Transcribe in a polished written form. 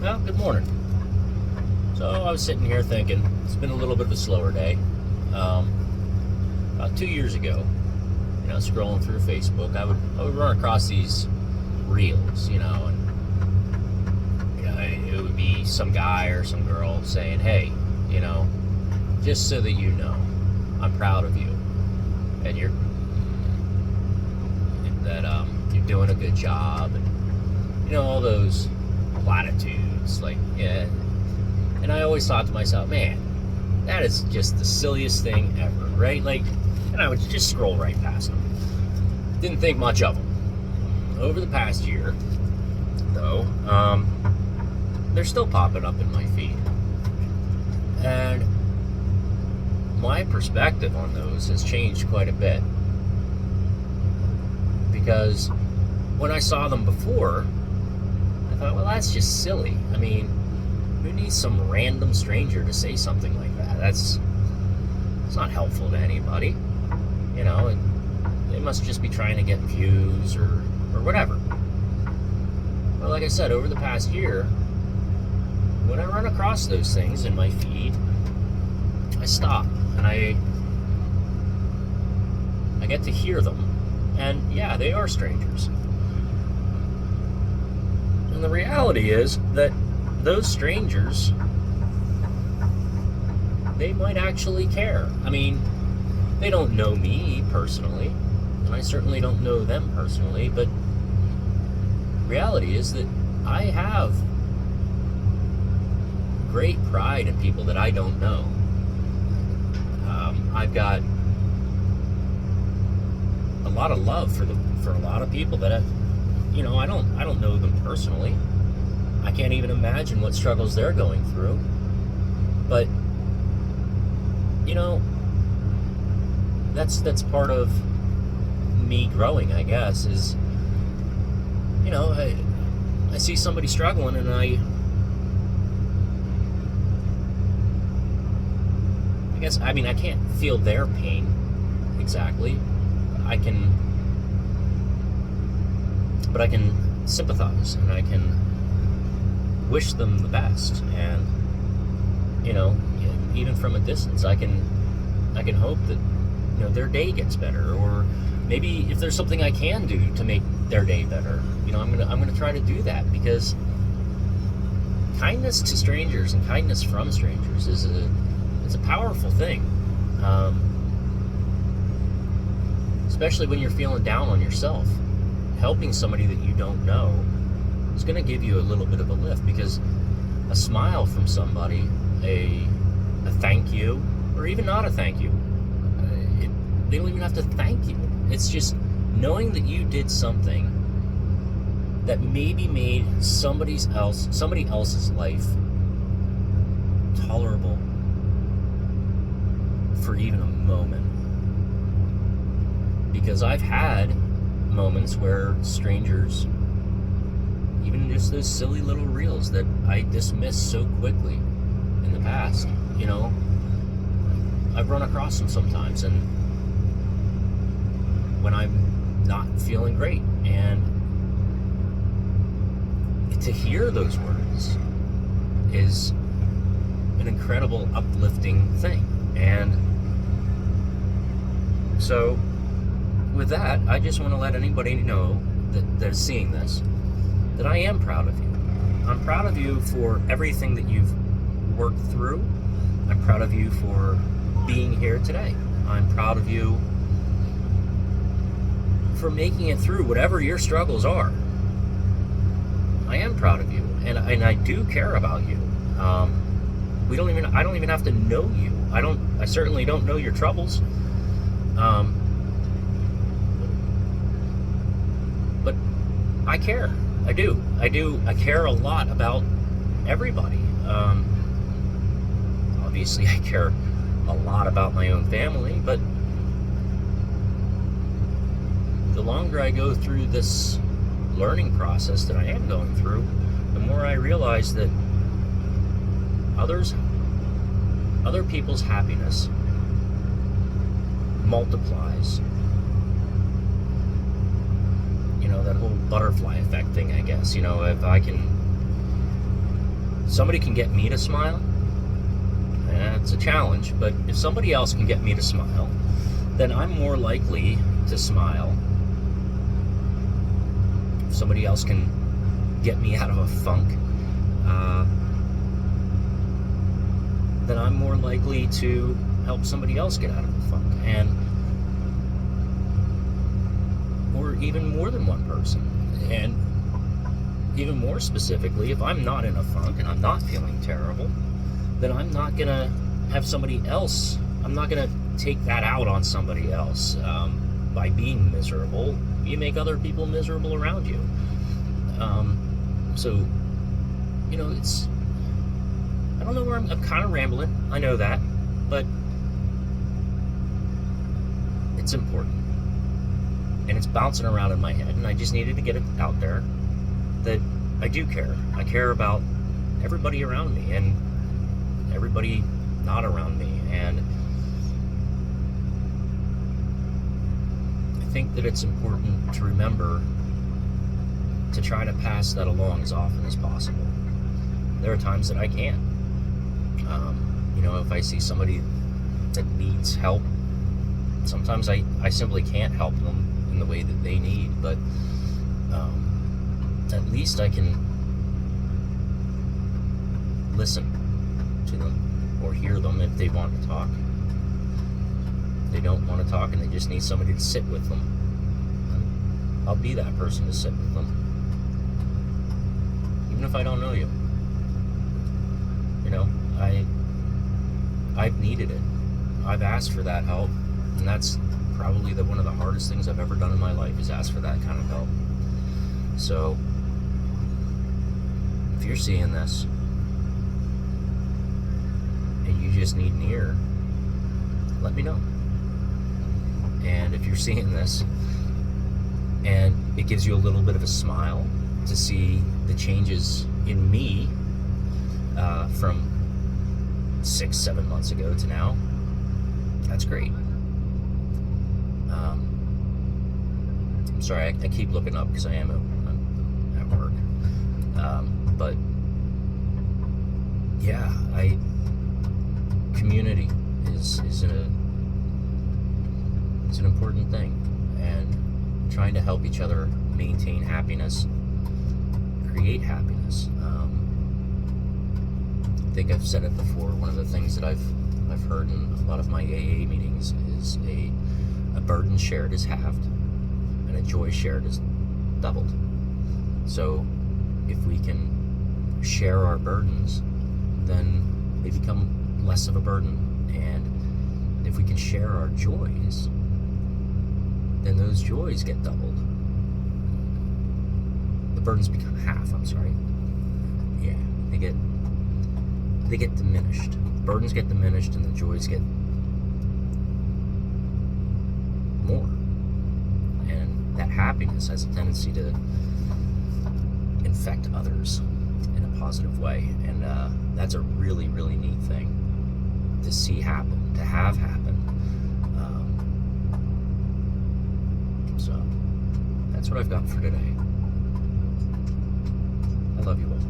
Well, good morning. So I was sitting here thinking, it's been a little bit of a slower day. About 2 years ago, scrolling through Facebook, I would run across these reels, and it would be some guy or some girl saying, "Hey, just so that you know, I'm proud of you, and you're doing a good job," and all those platitudes, like, yeah. And I always thought to myself, man, that is just the silliest thing ever, right? Like, and I would just scroll right past them. Didn't think much of them. Over the past year, though, they're still popping up in my feed. And my perspective on those has changed quite a bit. Because when I saw them before, I thought, well, that's just silly. I mean, who needs some random stranger to say something like that? It's not helpful to anybody, and they must just be trying to get views or whatever. Well, like I said, over the past year, when I run across those things in my feed, I stop and I get to hear them. And yeah, they are strangers. And the reality is that those strangers, they might actually care. I mean, they don't know me personally, and I certainly don't know them personally, but reality is that I have great pride in people that I don't know. I've got a lot of love for a lot of people that I don't know them personally. I can't even imagine what struggles they're going through. But that's part of me growing, I guess, is I see somebody struggling and I can't feel their pain exactly. But I can sympathize and I can wish them the best, and even from a distance, I can hope that their day gets better, or maybe if there's something I can do to make their day better, I'm gonna try to do that, because kindness to strangers and kindness from strangers is a powerful thing, especially when you're feeling down on yourself. Helping somebody that you don't know is going to give you a little bit of a lift, because a smile from somebody, a thank you, or even not a thank you, they don't even have to thank you. It's just knowing that you did something that maybe made somebody else's life tolerable for even a moment. Because I've had moments where strangers, even just those silly little reels that I dismissed so quickly in the past, I've run across them sometimes, and when I'm not feeling great, and to hear those words is an incredible uplifting thing. And so with that, I just want to let anybody know that is seeing this, that I am proud of you. I'm proud of you for everything that you've worked through. I'm proud of you for being here today. I'm proud of you for making it through whatever your struggles are. I am proud of you, and I do care about you. I don't even have to know you. I certainly don't know your troubles. But I care. I do. I care a lot about everybody. Obviously, I care a lot about my own family, but the longer I go through this learning process that I am going through, the more I realize that other people's happiness multiplies. That whole butterfly effect thing, I guess. If I can somebody can get me to smile, it's a challenge, but if somebody else can get me to smile, then I'm more likely to smile. If somebody else can get me out of a funk, then I'm more likely to help somebody else get out of a funk, or even more than one person. And even more specifically, if I'm not in a funk and I'm not feeling terrible, then I'm not gonna have somebody else, I'm not gonna take that out on somebody else. By being miserable, you make other people miserable around you. So, it's, I don't know where I'm kind of rambling, I know that, but it's important. And it's bouncing around in my head, and I just needed to get it out there that I do care. I care about everybody around me and everybody not around me. And I think that it's important to remember to try to pass that along as often as possible. There are times that I can't. If I see somebody that needs help, sometimes I simply can't help them in the way that they need, but at least I can listen to them or hear them if they want to talk. If they don't want to talk and they just need somebody to sit with them, I'll be that person to sit with them, even if I don't know you. I've needed it. I've asked for that help, and that's probably one of the hardest things I've ever done in my life, is ask for that kind of help. So if you're seeing this and you just need an ear, let me know. And if you're seeing this and it gives you a little bit of a smile to see the changes in me from 6-7 months ago to now, that's great. I'm sorry, I keep looking up because I'm at work. But yeah, community is an important thing, and trying to help each other maintain happiness, create happiness. I think I've said it before. One of the things that I've heard in a lot of my AA meetings is a burden shared is halved, and a joy shared is doubled. So if we can share our burdens, then they become less of a burden. And if we can share our joys, then those joys get doubled. The burdens become half, I'm sorry. Yeah, they get diminished. The burdens get diminished and the joys get more. And that happiness has a tendency to infect others in a positive way. And that's a really, really neat thing to see happen, to have happen. So that's what I've got for today. I love you all.